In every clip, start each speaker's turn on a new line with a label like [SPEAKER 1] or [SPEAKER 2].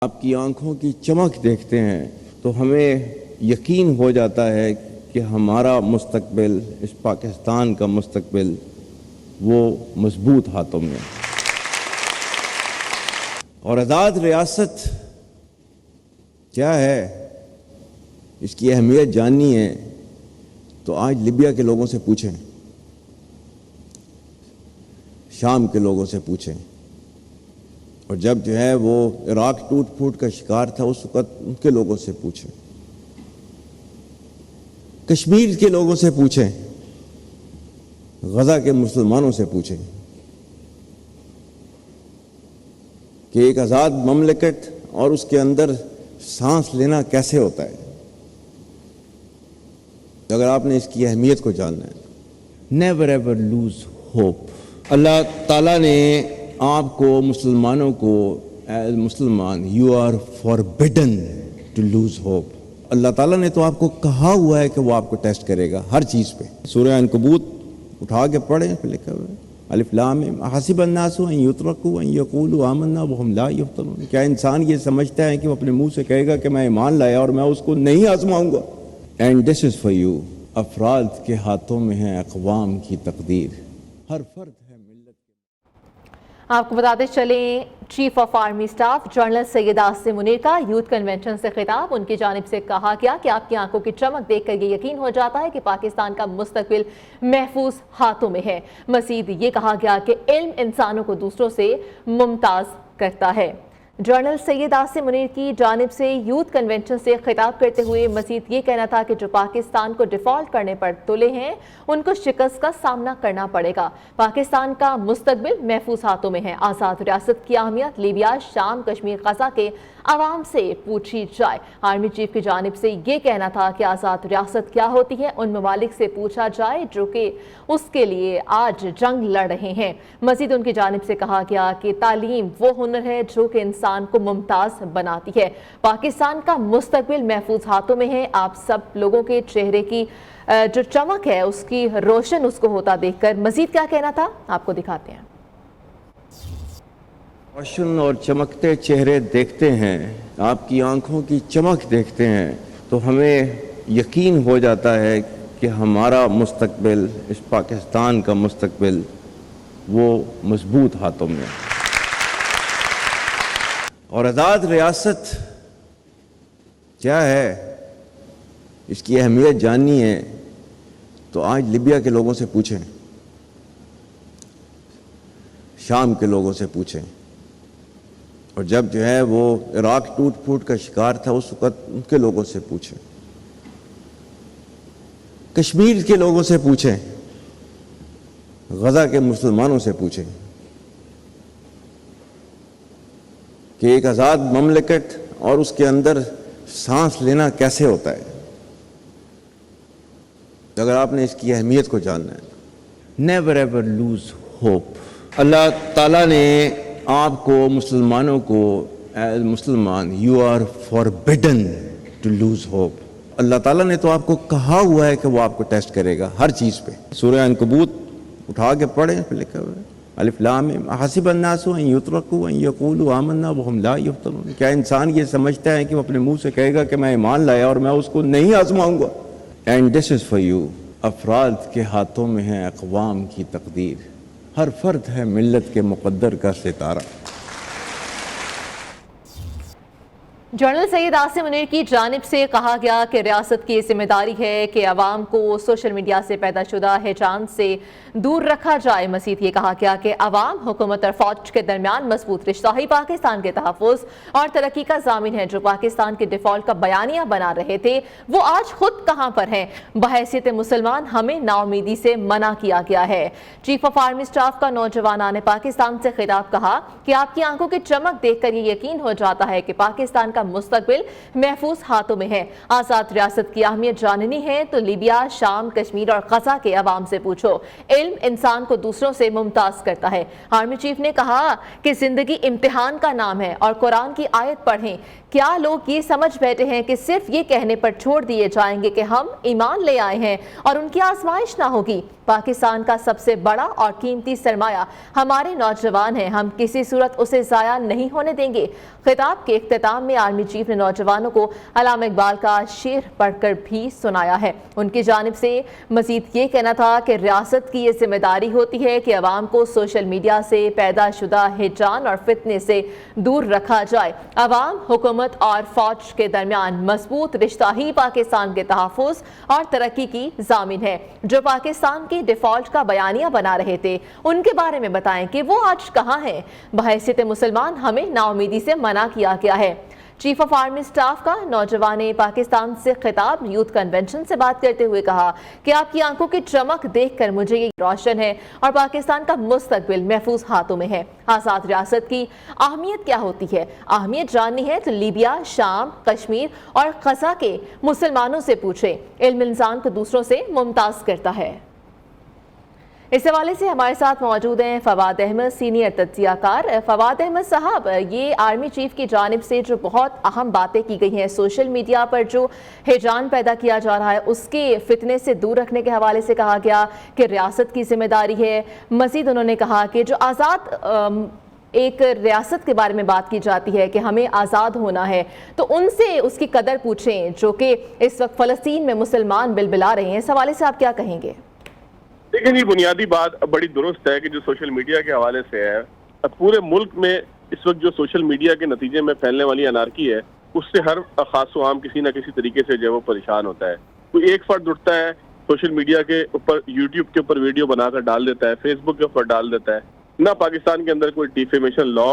[SPEAKER 1] آپ کی آنکھوں کی چمک دیکھتے ہیں تو ہمیں یقین ہو جاتا ہے کہ ہمارا مستقبل، اس پاکستان کا مستقبل وہ مضبوط ہاتھوں میں ہے۔ اور آزاد ریاست کیا ہے، اس کی اہمیت جاننی ہے تو آج لیبیا کے لوگوں سے پوچھیں، شام کے لوگوں سے پوچھیں، اور جب جو ہے وہ عراق ٹوٹ پھوٹ کا شکار تھا اس وقت ان کے لوگوں سے پوچھیں، کشمیر کے لوگوں سے پوچھیں، غزہ کے مسلمانوں سے پوچھیں کہ ایک آزاد مملکت اور اس کے اندر سانس لینا کیسے ہوتا ہے۔ اگر آپ نے اس کی اہمیت کو جاننا ہے، نیور ایور لوز ہوپ۔ اللہ تعالیٰ نے آپ کو مسلمانوں کو as Musalman you are forbidden to lose hope. اللہ تعالیٰ نے تو آپ کو کہا ہوا ہے کہ وہ آپ کو ٹیسٹ کرے گا ہر چیز پہ۔ سورہ عنکبوت اٹھا کے پڑھیں، پہ لکھا ہوا ہے الف لام میم حسب الناس ان یترکوا ان یقولوا آمنا وهم لا یفتنون۔ کیا انسان یہ سمجھتا ہے کہ وہ اپنے منہ سے کہے گا کہ میں ایمان لایا اور میں اس کو نہیں آزماؤں گا؟ And this is for you. افراد کے ہاتھوں میں ہے اقوام کی تقدیر، ہر فرد ہے ملت کے۔
[SPEAKER 2] آپ کو بتاتے چلیں، chief of army staff general Syed Asim Munir کا یوتھ کنونشن سے خطاب۔ ان کی جانب سے کہا گیا کہ آپ کی آنکھوں کی چمک دیکھ کر یہ یقین ہو جاتا ہے کہ پاکستان کا مستقبل محفوظ ہاتھوں میں ہے۔ مزید یہ کہا گیا کہ علم انسانوں کو دوسروں سے ممتاز کرتا ہے۔ جنرل سید عاصم منیر کی جانب سے یوتھ کنونشن سے خطاب کرتے ہوئے مزید یہ کہنا تھا کہ جو پاکستان کو ڈیفالٹ کرنے پر تلے ہیں ان کو شکست کا سامنا کرنا پڑے گا۔ پاکستان کا مستقبل محفوظ ہاتھوں میں ہے۔ آزاد ریاست کی اہمیت لیبیا، شام، کشمیر، غزہ کے عوام سے پوچھی جائے۔ آرمی چیف کی جانب سے یہ کہنا تھا کہ آزاد ریاست کیا ہوتی ہے ان ممالک سے پوچھا جائے جو کہ اس کے لیے آج جنگ لڑ رہے ہیں۔ مزید ان کی جانب سے کہا گیا کہ تعلیم وہ ہنر ہے جو کہ انسان کو ممتاز بناتی ہے۔ پاکستان کا مستقبل محفوظ ہاتھوں میں ہے۔ آپ سب لوگوں کے چہرے کی جو چمک ہے اس کی روشن اس کو ہوتا دیکھ کر مزید کیا کہنا تھا آپ کو دکھاتے ہیں۔
[SPEAKER 1] روشن اور چمکتے چہرے دیکھتے ہیں، آپ کی آنکھوں کی چمک دیکھتے ہیں تو ہمیں یقین ہو جاتا ہے کہ ہمارا مستقبل، اس پاکستان کا مستقبل وہ مضبوط ہاتھوں میں ہے۔ اور آزاد ریاست کیا ہے، اس کی اہمیت جاننی ہے تو آج لیبیا کے لوگوں سے پوچھیں، شام کے لوگوں سے پوچھیں، اور جب جو ہے وہ عراق ٹوٹ پھوٹ کا شکار تھا اس وقت ان کے لوگوں سے پوچھیں، کشمیر کے لوگوں سے پوچھیں، غزہ کے مسلمانوں سے پوچھیں کہ ایک آزاد مملکت اور اس کے اندر سانس لینا کیسے ہوتا ہے۔ اگر آپ نے اس کی اہمیت کو جاننا ہے، نیور ایور لوز ہوپ۔ اللہ تعالیٰ نے آپ کو مسلمانوں کو as Musalman you are forbidden to lose hope. اللہ تعالیٰ نے تو آپ کو کہا ہوا ہے کہ وہ آپ کو ٹیسٹ کرے گا ہر چیز پہ۔ سورہ عنکبوت اٹھا کے پڑھیں، پہ لکھا ہوا ہے الف لام میم حسب الناس ان یترکوا ان یقولوا آمنا وهم لا یفتنون۔ کیا انسان یہ سمجھتا ہے کہ وہ اپنے منہ سے کہے گا کہ میں ایمان لایا اور میں اس کو نہیں آزماؤں گا؟ And this is for you. افراد کے ہاتھوں میں ہے اقوام کی تقدیر، ہر فرد ہے ملت کے مقدر کا ستارہ۔
[SPEAKER 2] جنرل سید عاصم منیر کی جانب سے کہا گیا کہ ریاست کی ذمہ داری ہے کہ عوام کو سوشل میڈیا سے پیدا شدہ ہیجان سے دور رکھا جائے۔ مزید یہ کہا گیا کہ عوام، حکومت اور فوج کے درمیان مضبوط رشتہ ہی پاکستان کے تحفظ اور ترقی کا ضامن ہے۔ جو پاکستان کے ڈیفالٹ کا بیانیہ بنا رہے تھے وہ آج خود کہاں پر ہیں؟ بحیثیت مسلمان ہمیں نا امیدی سے منع کیا گیا ہے۔ چیف آف آرمی سٹاف کا نوجوانان پاکستان سے خطاب کہا کہ آپ کی آنکھوں کی چمک دیکھ کر یہ یقین ہو جاتا ہے کہ پاکستان کا مستقبل محفوظ ہاتھوں میں ہے۔ آزاد ریاست کی اہمیت جاننی ہے تو لیبیا، شام، کشمیر اور غزہ کے عوام سے پوچھو۔ علم انسان کو دوسروں سے ممتاز کرتا ہے۔ آرمی چیف نے کہا کہ زندگی امتحان کا نام ہے اور قرآن کی آیت پڑھیں۔ کیا لوگ یہ سمجھ بیٹھے ہیں کہ صرف یہ کہنے پر چھوڑ دیے جائیں گے کہ ہم ایمان لے آئے ہیں اور ان کی آزمائش نہ ہوگی؟ पाकिस्तान का सबसे बड़ा और कीमती सरमाया हमारे नौजवान हैं, हम किसी सूरत उसे ज़ाया नहीं होने देंगे। खिताब के इख्तिताम में आर्मी चीफ ने नौजवानों को अल्लामा इकबाल का शेर पढ़कर भी सुनाया है। उनकी जानिब से मजीद ये कहना था कि रियासत की ये जिम्मेदारी होती है कि अवाम को सोशल मीडिया से पैदाशुदा हिजान और फितने से दूर रखा जाए। अवाम, हुकूमत और फौज के दरमियान मजबूत रिश्ता ही पाकिस्तान के तहफ़्फ़ुज़ और तरक्की की ज़ामिन है। जो पाकिस्तान के डिफ़ॉल्ट का बयानिया बना रहे थे, उनके बारे में बताएं कि वो आज कहाँ हैं। बहैसियत मुसलमान हमें नाउमीदी से मना किया गया है। चीफ ऑफ आर्मी स्टाफ का नौजवान पाकिस्तान से खिताब यूथ कन्वेंशन से बात करते हुए कहा कि आपकी आंखों की चमक देखकर मुझे ये रोशन है और पाकिस्तान का मुस्तकबिल महफूज हाथों में है। आज़ाद रियासत की अहमियत क्या होती है? अहमियत जाननी है तो लीबिया, शाम, कश्मीर और ग़ज़ा के मुसलमानों से पूछें। इल्म इंसान को दूसरों से मुमताज़ करता है। इस हवाले से हमारे साथ मौजूद हैं फवाद अहमद, सीनियर तज्ज़ियाकार। फवाद अहमद साहब, ये आर्मी चीफ की जानिब से जो बहुत अहम बातें की गई हैं, सोशल मीडिया पर जो हिजान पैदा किया जा रहा है उसके फितने से दूर रखने के हवाले से कहा गया कि रियासत की जिम्मेदारी है। मज़ीद उन्होंने कहा कि जो आज़ाद एक रियासत के बारे में बात की जाती है कि हमें आज़ाद होना है, तो उनसे उसकी कदर पूछें जो कि इस वक्त फ़लस्तीन में मुसलमान बिलबिला रहे हैं। इस हवाले से आप क्या कहेंगे?
[SPEAKER 3] लेकिन ये बुनियादी बात बड़ी दुरुस्त है कि जो सोशल मीडिया के हवाले से है, पूरे मुल्क में इस वक्त जो सोशल मीडिया के नतीजे में फैलने वाली अनारकी है, उससे हर खास आम किसी ना किसी तरीके से जो है वो परेशान होता है। कोई एक फर्द उठता है, सोशल मीडिया के ऊपर, यूट्यूब के ऊपर वीडियो बनाकर डाल देता है, फेसबुक के ऊपर डाल देता है। ना पाकिस्तान के अंदर कोई डिफेमेशन लॉ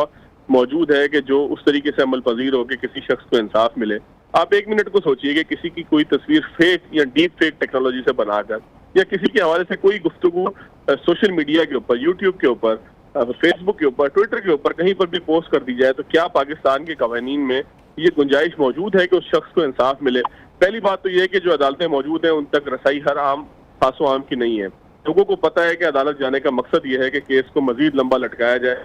[SPEAKER 3] मौजूद है कि जो उस तरीके से अमल पजीर हो कि किसी शख्स को इंसाफ मिले। आप एक मिनट को सोचिए कि किसी की कोई तस्वीर फेक या डीप फेक टेक्नोलॉजी से बनाकर या किसी के हवाले से कोई गुफ्तगू सोशल मीडिया के ऊपर, यूट्यूब के ऊपर, फेसबुक के ऊपर, ट्विटर के ऊपर कहीं पर भी पोस्ट कर दी जाए, तो क्या पाकिस्तान के कवानीन में ये गुंजाइश मौजूद है कि उस शख्स को इंसाफ मिले? पहली बात तो ये है कि जो अदालतें मौजूद हैं उन तक रसाई हर आम खासो आम की नहीं है। लोगों को पता है कि अदालत जाने का मकसद ये है कि केस को मजीद लंबा लटकाया जाए,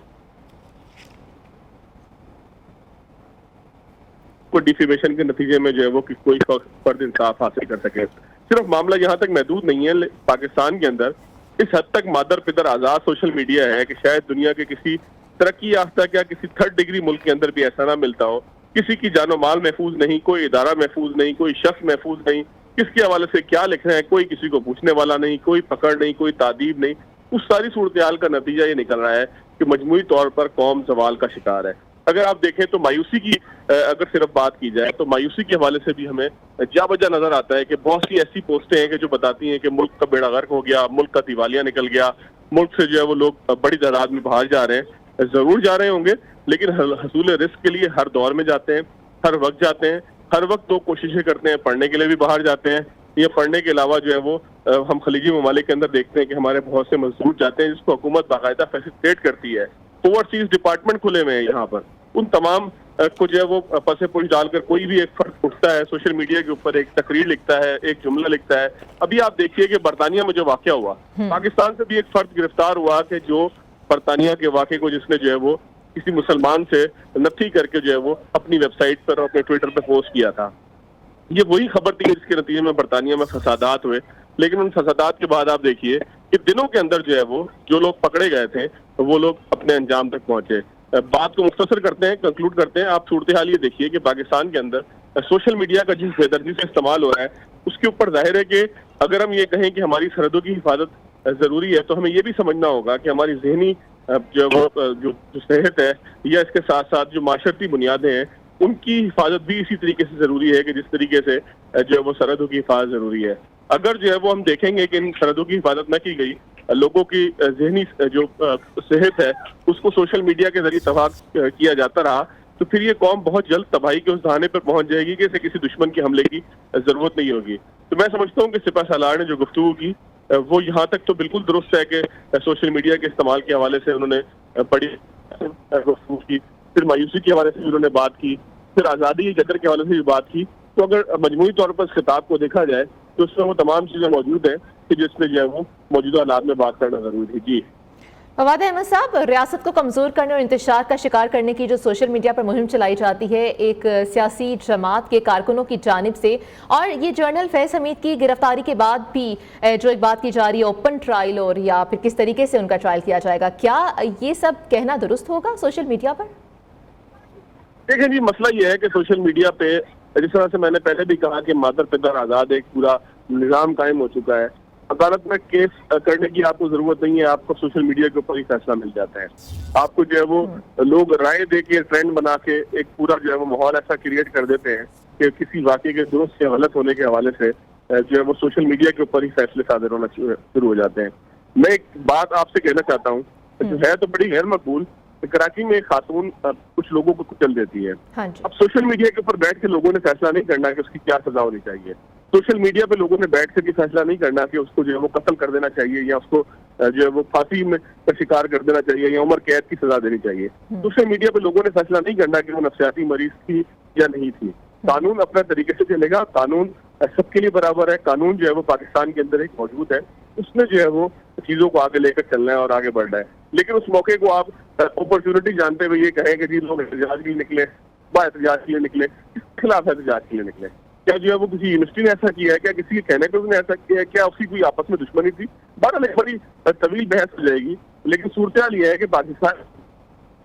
[SPEAKER 3] को डिफेमेशन के नतीजे में जो है वो कोई फर्द इंसाफ हासिल कर सके। सिर्फ मामला यहाँ तक महदूद नहीं है, पाकिस्तान के अंदर इस हद तक मादर पिदर आज़ाद सोशल मीडिया है कि शायद दुनिया के किसी तरक्की याफ्ता क्या किसी थर्ड डिग्री मुल्क के अंदर भी ऐसा ना मिलता हो। किसी की जानो माल महफूज नहीं, कोई इदारा महफूज नहीं, कोई शख्स महफूज नहीं, किसके हवाले से क्या लिख रहे हैं कोई किसी को पूछने वाला नहीं, कोई पकड़ नहीं, कोई तादीब नहीं। उस सारी सूरत हाल का नतीजा ये निकल रहा है कि मजमूई तौर पर कौम ज़वाल का शिकार है। अगर आप देखें तो मायूसी की अगर सिर्फ बात की जाए तो मायूसी के हवाले से भी हमें जा बजा नजर आता है कि बहुत सी ऐसी पोस्टें हैं कि जो बताती हैं कि मुल्क का बेड़ा गर्क हो गया, मुल्क का दिवालिया निकल गया, मुल्क से जो है वो लोग बड़ी तादाद में बाहर जा रहे हैं। जरूर जा रहे होंगे, लेकिन हसूल रिस्क के लिए हर दौर में जाते हैं, हर वक्त जाते हैं, हर वक्त लोग कोशिशें करते हैं, पढ़ने के लिए भी बाहर जाते हैं। ये पढ़ने के अलावा जो है वो हम खलीजी ममालिक के अंदर देखते हैं कि हमारे बहुत से मजदूर जाते हैं जिसको हुकूमत बाकायदा फैसिलिटेट करती है। ओवरसीज डिपार्टमेंट खुले हुए हैं यहाँ पर, उन तमाम को जो है वो पसे पुश डालकर कोई भी एक फर्द उठता है, सोशल मीडिया के ऊपर एक तकरीर लिखता है, एक जुमला लिखता है। अभी आप देखिए कि बरतानिया में जो वाकया हुआ, पाकिस्तान से भी एक फर्द गिरफ्तार हुआ कि जो बरतानिया के वाकये को जिसने जो है वो किसी मुसलमान से नफी करके जो है वो अपनी वेबसाइट पर और अपने ट्विटर पर पोस्ट किया था। ये वही खबर थी जिसके नतीजे में बरतानिया में फसादात हुए। लेकिन उन फसादात के बाद आप देखिए कि दिनों के अंदर जो है वो जो लोग पकड़े गए थे वो लोग अपने अंजाम तक पहुंचे। बात को मुख्तसर करते हैं, कंक्लूड करते हैं। आप सूरत हाल ये देखिए कि पाकिस्तान के अंदर सोशल मीडिया का जिस बेदर्दी से इस्तेमाल हो रहा है उसके ऊपर जाहिर है कि अगर हम ये कहें कि हमारी सरहदों की हिफाजत जरूरी है तो हमें ये भी समझना होगा कि हमारी जहनी जो सेहत है या इसके साथ साथ जो माशरती बुनियादें हैं उनकी हिफाजत भी इसी तरीके से जरूरी है कि जिस तरीके से जो है वो सरहदों की हिफाजत जरूरी है। अगर जो है वो हम देखेंगे कि इन सरहदों की हिफाजत न की गई, लोगों की जहनी जो सेहत है उसको सोशल मीडिया के जरिए तबाह किया जाता रहा, तो फिर ये कौम बहुत जल्द तबाही के उस दहाने पर पहुंच जाएगी कि इसे किसी दुश्मन के हमले की जरूरत नहीं होगी। तो मैं समझता हूँ कि सिपह सालार ने जो गुफ्तगू की वो यहाँ तक तो बिल्कुल दुरुस्त है कि सोशल मीडिया के इस्तेमाल के हवाले से उन्होंने बड़ी गुफ्तगू की, फिर मायूसी के हवाले से भी उन्होंने बात की, फिर आज़ादी गदर के हवाले से भी बात की। तो अगर मजमूई तौर पर इस खिताब को देखा जाए तो उसमें वो तमाम चीज़ें मौजूद हैं कि जिसमें जो है वो मौजूदा हालात में बात करना जरूरी है। जी
[SPEAKER 2] फवाद अहमद साहब, रियासत को कमज़ोर करने और इंतशार का शिकार करने की जो सोशल मीडिया पर मुहिम चलाई जाती है एक सियासी जमात के कारकुनों की जानिब से, और ये जर्नल फैज़ हमीद की गिरफ्तारी के बाद भी जो एक बात की जा रही है ओपन ट्रायल और या फिर किस तरीके से उनका ट्रायल किया जाएगा, क्या ये सब कहना दुरुस्त होगा सोशल मीडिया पर?
[SPEAKER 3] देखिए जी, मसला ये है कि सोशल मीडिया पे जिस तरह से मैंने पहले भी कहा कि मादर पितर आज़ाद एक पूरा निज़ाम कायम हो चुका है। अदालत में केस करने की आपको जरूरत नहीं है, आपको सोशल मीडिया के ऊपर ही फैसला मिल जाता है। आपको जो है वो लोग राय दे के ट्रेंड बना के एक पूरा जो है वो माहौल ऐसा क्रिएट कर देते हैं कि किसी वाक़े के दुरुस्त या गलत होने के हवाले से जो है वो सोशल मीडिया के ऊपर ही फैसले सादर होना शुरू हो जाते हैं। मैं एक बात आपसे कहना चाहता हूँ, जो है तो बड़ी गैर मकबूल, कराची में एक खातून कुछ लोगों को कुचल देती है।
[SPEAKER 2] हाँ जी।
[SPEAKER 3] अब सोशल मीडिया के ऊपर बैठ के लोगों ने फैसला नहीं करना कि उसकी क्या सजा होनी चाहिए। सोशल मीडिया पे लोगों ने बैठ के भी फैसला नहीं करना कि उसको जो है वो कत्ल कर देना चाहिए या उसको जो है वो फांसी में का शिकार कर देना चाहिए या उम्र कैद की सजा देनी चाहिए। सोशल मीडिया पे लोगों ने फैसला नहीं करना कि वो नफ्सियाती मरीज थी या नहीं थी। कानून अपने तरीके से चलेगा, कानून सबके लिए बराबर है, कानून जो है वो पाकिस्तान के अंदर एक मौजूद है, उसमें जो है वो चीजों को आगे लेकर चलना है और आगे बढ़ना है। लेकिन उस मौके को आप अपॉर्चुनिटी जानते हुए ये कहें कि जी लोग एहतजाज के लिए निकले, एहतजाज के लिए निकले, किसके खिलाफ एहतजाज के लिए निकले? क्या जो है वो किसी यूनिवर्सिटी ने ऐसा किया है? क्या किसी के कहने पर उसने ऐसा किया है? क्या उसकी कोई आपस में दुश्मनी थी? बहरहाल एक बड़ी तवील बहस हो जाएगी, लेकिन सूरत यह है कि पाकिस्तान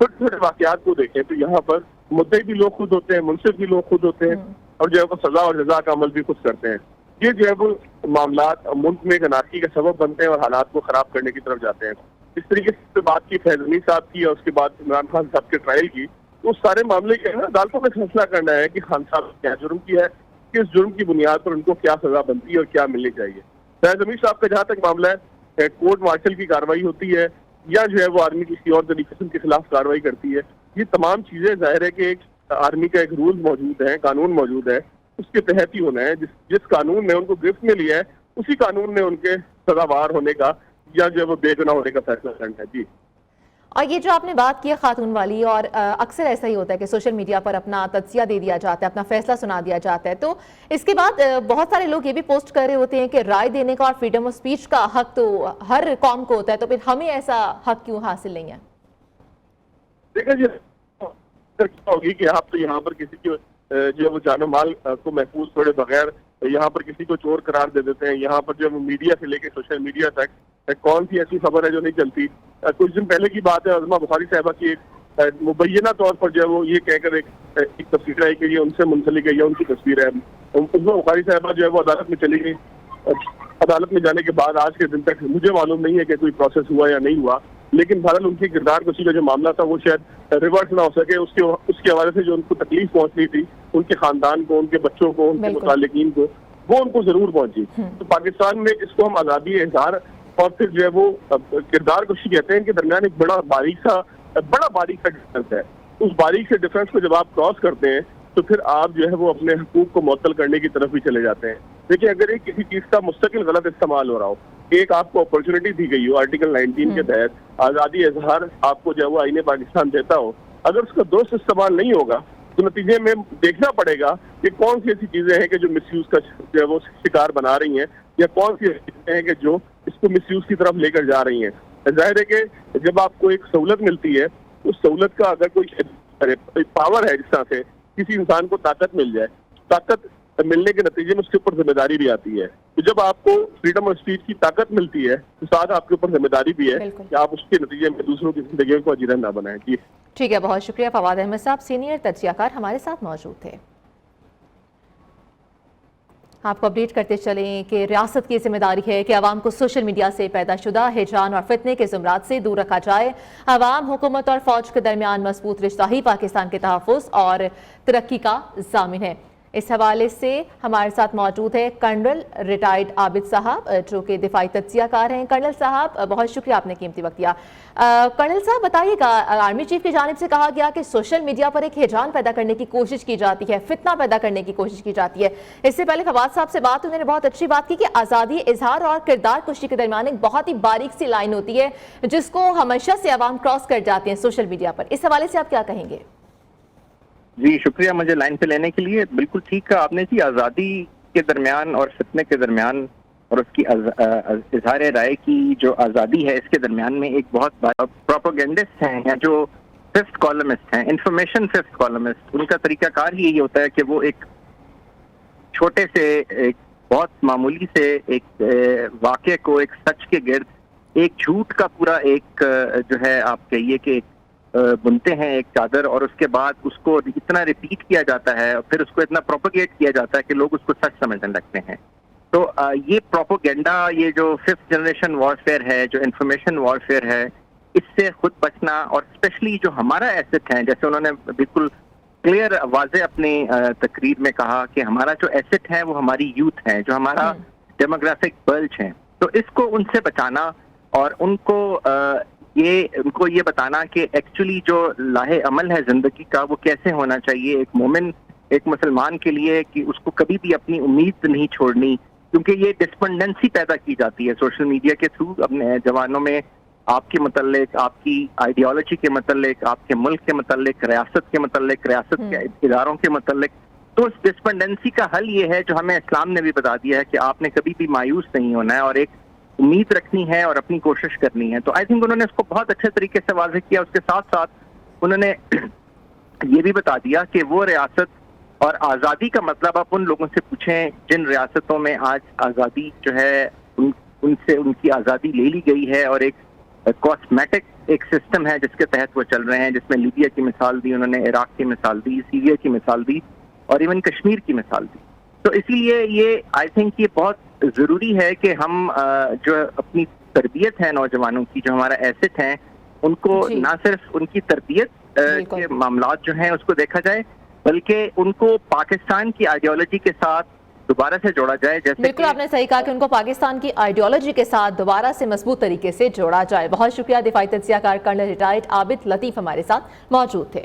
[SPEAKER 3] छोटे छोटे वाकयात को देखें तो यहाँ पर मुद्दे भी लोग खुद होते हैं, मुनसिफ भी लोग खुद होते हैं, और जो है वो सजा और जजा का अमल भी खुद करते हैं। ये जो है वो मामलात मुल्क में एक अनारकी का सबब बनते हैं और हालात को खराब करने की तरफ जाते हैं। इस तरीके से बात की फैज़ हमीद साहब की और उसके बाद इमरान खान साहब के ट्रायल की, तो सारे मामले के है अदालतों में फैसला करना है कि खान साहब क्या जुर्म किया है, किस जुर्म की बुनियाद पर उनको क्या सजा बनती है और क्या मिलनी चाहिए। फैज़ हमीद साहब का जहाँ तक मामला है, कोर्ट मार्शल की कार्रवाई होती है या जो है वो आर्मी किसी और तरीके के खिलाफ कार्रवाई करती है, ये तमाम चीजें जाहिर है कि एक आर्मी का एक रूल मौजूद है, कानून मौजूद है, उसके तहत ही होना है। जिस कानून ने उनको गिरफ्त में लिया है उसी कानून ने उनके सजावार होने का या जो है वो बेगुनाह होने का फैसला करना है। जी।
[SPEAKER 2] और ये जो आपने बात की है खातून वाली, और अक्सर ऐसा ही होता है कि सोशल मीडिया पर अपना तज्जिया दे दिया जाता है, अपना फैसला सुना दिया जाता है, तो इसके बाद बहुत सारे लोग ये भी पोस्ट कर रहे होते हैं कि राय देने का और फ्रीडम ऑफ स्पीच का हक तो हर कौम को होता है, तो फिर हमें ऐसा हक क्यों हासिल नहीं है?
[SPEAKER 3] देखिए होगी कि आप तो यहाँ पर किसी को जो है वो जानो माल को महफूज छोड़े बगैर यहाँ पर किसी को चोर करार दे देते हैं। यहाँ पर जो मीडिया से लेकर सोशल मीडिया तक कौन सी ऐसी खबर है जो नहीं चलती। कुछ दिन पहले की बात है, अज़मा बुखारी साहबा की एक मुबैना तौर पर जो है वो ये कहकर एक तस्वीर आई कि ये उनसे मुंसलिक है या उनकी तस्वीर है। अज़मा बुखारी साहबा जो है वो अदालत में चली गई। अदालत में जाने के बाद आज के दिन तक मुझे मालूम नहीं है कि कोई प्रोसेस हुआ या नहीं हुआ, लेकिन बहरहाल उनकी किरदार कुशी का जो मामला था वो शायद रिवर्स ना हो सके। उसके हवाले से जो उनको तकलीफ पहुंच रही थी उनके खानदान को, उनके बच्चों को, उनके मुतालिकीन को, वो उनको जरूर पहुंची। तो पाकिस्तान में इसको हम आज़ादी इज़हार और फिर जो है वो किरदार कुशी कहते हैं कि दरमियान एक बड़ा बारीक सा डिफरेंस है। उस बारीक से डिफरेंस को जब आप क्रॉस करते हैं तो फिर आप जो है वो अपने हुकूक को मुअत्तल करने की तरफ भी चले जाते हैं। देखिए, अगर एक किसी चीज का मुस्तकिल गलत इस्तेमाल हो रहा हो, एक आपको अपॉर्चुनिटी दी गई हो आर्टिकल 19 के तहत, आज़ादी इज़हार आपको जो है वो आईने पाकिस्तान देता हो, अगर उसका दोस्त इस्तेमाल नहीं होगा तो नतीजे में देखना पड़ेगा कि कौन सी ऐसी चीजें हैं कि जो मिसयूज का जो है वो शिकार बना रही हैं, या कौन सी ऐसी चीजें हैं कि जो इसको मिसयूज की तरफ लेकर जा रही हैं। जाहिर है कि जब आपको एक सहूलत मिलती है, उस सहूलत का अगर कोई पावर है, जिस तरह से किसी इंसान को ताकत मिल जाए, ताकत मिलने के नतीजे में उसके ऊपर जिम्मेदारी भी आती है। तो जब आपको फ्रीडम ऑफ स्पीच की ताकत मिलती है तो साथ आपके ऊपर जिम्मेदारी भी है कि आप उसके नतीजे में दूसरों की जिंदगी को अजीरन ना बनाएं। जी
[SPEAKER 2] ठीक है, बहुत शुक्रिया। फवाद अहमद साहब सीनियर तज्जियाकार हमारे साथ मौजूद थे। आपको अपडेट करते चलें कि रियासत की जिम्मेदारी है कि आवाम को सोशल मीडिया से पैदाशुदा हिजान और फितने के ज़ुमरात से दूर रखा जाए। आवाम, हुकूमत और फौज के दरमियान मजबूत रिश्ता ही पाकिस्तान के तहफ़्फ़ुज़ और तरक्की का ज़ामिन है। इस हवाले से हमारे साथ मौजूद है कर्नल रिटायर्ड आबिद साहब, जो कि दिफाई तज्जियाकार हैं। कर्नल साहब, बहुत शुक्रिया, आपने कीमती वक्त दिया। कर्नल साहब बताइएगा, आर्मी चीफ की जानिब से कहा गया कि सोशल मीडिया पर एक हिजान पैदा करने की कोशिश की जाती है, फितना पैदा करने की कोशिश की जाती है। इससे पहले फवाद साहब से बात, उन्होंने बहुत अच्छी बात की कि आज़ादी इजहार और किरदार कुशी के दरमियान एक बहुत ही बारीक सी लाइन होती है जिसको हमेशा से आवाम क्रॉस कर जाती है सोशल मीडिया पर। इस हवाले से आप क्या कहेंगे?
[SPEAKER 4] जी शुक्रिया मुझे लाइन पे लेने के लिए। बिल्कुल ठीक कहा आपने जी, आज़ादी के दरमियान और फितने के दरमियान اور اس کی اظہار رائے کی جو آزادی ہے اس کے درمیان میں ایک بہت بڑا پروپیگنڈسٹ ہیں یا جو ففتھ کالمسٹ ہیں، انفارمیشن ففتھ کالمسٹ، ان کا طریقہ کار ہی یہی ہوتا ہے کہ وہ ایک چھوٹے سے ایک بہت معمولی سے ایک واقعے کو ایک سچ کے گرد ایک جھوٹ کا پورا ایک جو ہے آپ کہیے کہ بنتے ہیں ایک چادر، اور اس کے بعد اس کو اتنا ریپیٹ کیا جاتا ہے اور پھر اس کو اتنا پروپیگیٹ کیا جاتا ہے کہ لوگ اس کو سچ سمجھنے لگتے ہیں. تو یہ پروپیگنڈا، یہ جو ففتھ جنریشن وارفیئر ہے، جو انفارمیشن وارفیئر ہے، اس سے خود بچنا، اور اسپیشلی جو ہمارا ایسٹ ہے، جیسے انہوں نے بالکل کلیئر واضح اپنی تقریر میں کہا کہ ہمارا جو ایسٹ ہے وہ ہماری یوتھ ہے، جو ہمارا ڈیموگرافک بلج ہے، تو اس کو ان سے بچانا اور ان کو یہ بتانا کہ ایکچولی جو لاہ عمل ہے زندگی کا وہ کیسے ہونا چاہیے ایک مومن، ایک مسلمان کے لیے، کہ اس کو کبھی بھی اپنی امید نہیں چھوڑنی، کیونکہ یہ ڈسپینڈنسی پیدا کی جاتی ہے سوشل میڈیا کے تھرو اپنے جوانوں میں، آپ کے متعلق، آپ کی آئیڈیالوجی کے متعلق، آپ کے ملک کے متعلق، ریاست کے متعلق، ریاست کے اداروں کے متعلق. تو اس ڈسپینڈنسی کا حل یہ ہے جو ہمیں اسلام نے بھی بتا دیا ہے کہ آپ نے کبھی بھی مایوس نہیں ہونا ہے اور ایک امید رکھنی ہے اور اپنی کوشش کرنی ہے. تو آئی تھنک انہوں نے اس کو بہت اچھے طریقے سے واضح کیا. اس کے ساتھ ساتھ انہوں نے یہ بھی بتا دیا کہ وہ ریاست اور آزادی کا مطلب آپ ان لوگوں سے پوچھیں جن ریاستوں میں آج آزادی جو ہے ان سے ان کی آزادی لے لی گئی ہے، اور ایک کاسمیٹک ایک سسٹم ہے جس کے تحت وہ چل رہے ہیں، جس میں لیبیا کی مثال دی انہوں نے، عراق کی مثال دی، سیریا کی مثال دی، اور ایون کشمیر کی مثال دی. تو اسی لیے یہ آئی تھنک یہ بہت ضروری ہے کہ ہم جو اپنی تربیت ہے نوجوانوں کی، جو ہمارا ایسٹ ہیں، ان کو نہ صرف ان کی تربیت کے معاملات جو ہیں اس کو دیکھا جائے، بلکہ ان کو پاکستان کی آئیڈیالوجی کے ساتھ دوبارہ سے جوڑا جائے. جیسے
[SPEAKER 2] بالکل آپ نے صحیح کہا کہ ان کو پاکستان کی آئیڈیالوجی کے ساتھ دوبارہ سے مضبوط طریقے سے جوڑا جائے. بہت شکریہ. دفاعی تجزیہ کار کرنل ریٹائرڈ عابد لطیف ہمارے ساتھ موجود تھے.